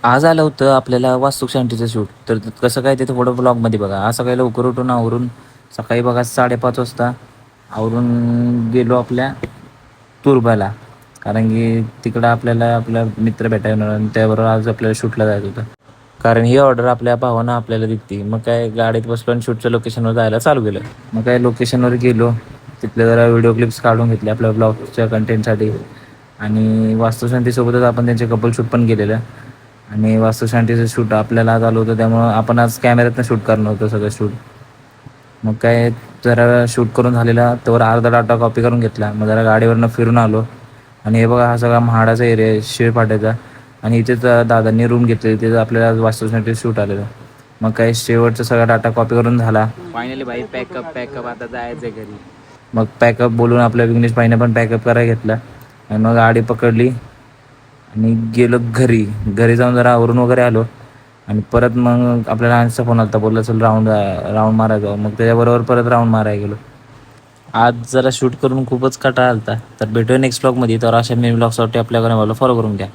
आज आलं होतं आपल्याला वास्तुशांतीचं शूट. तर कसं काय ते थोडं ब्लॉगमध्ये बघा. आज सकाळी लवकर उठून आवरून सकाळी बघा 5:30 वाजता आवरून गेलो आपल्या तुरबाला. कारण की तिकडं आपल्याला आपला मित्र भेटायला आणि त्याबरोबर आज आपल्याला शूटला जायचं होतं. कारण ही ऑर्डर आपल्या भावानं आपल्याला दिली. मग काय गाडीत बसलो आणि शूटच्या लोकेशनवर जायला चालू केलं. मग काय लोकेशनवर गेलो. तिथले जरा व्हिडिओ क्लिप्स काढून घेतले आपल्या ब्लॉगच्या कंटेंटसाठी. आणि वास्तुशांतीसोबतच आपण त्यांचे कपल शूट पण केलेलं. आणि वास्तुशांतीचं शूट आपल्याला आज आलं होतं, त्यामुळं आपण आज कॅमेऱ्यातनं शूट करणार होतं सगळं शूट. मग काय जरा शूट करून झालेला तर अर्धा डाटा कॉपी करून घेतला. मग जरा गाडीवरनं फिरून आलो. आणि हे बघा हा सगळा म्हाडाचा एरिया आहे शिळपाट्याचा. आणि इथेच दादांनी रूम घेतली, तिथं आपल्याला आज वास्तुशांती शूट आलेलं. मग काय शेवटचा सगळा डाटा कॉपी करून झाला. फायनली भाई पॅकअप आता जायचं घरी. मग पॅकअप बोलून आपल्या विघ्नेश भाईने पण पॅकअप करायला घेतला. आणि मग गाडी पकडली आणि गेलो घरी. घरी जाऊन जरा आवरून वगैरे आलो. आणि परत मग आपल्याला आणचा फोन आला, बोलला चल राऊंड मारायला. मग त्याच्याबरोबर परत राऊंड मारायला गेलो. आज जरा शूट करून खूपच कंटाळा आला होता. तर भेटूया नेक्स्ट ब्लॉगमध्ये. तर अशा मेन ब्लॉग्ससाठी आपल्या फॉलो करून घ्या.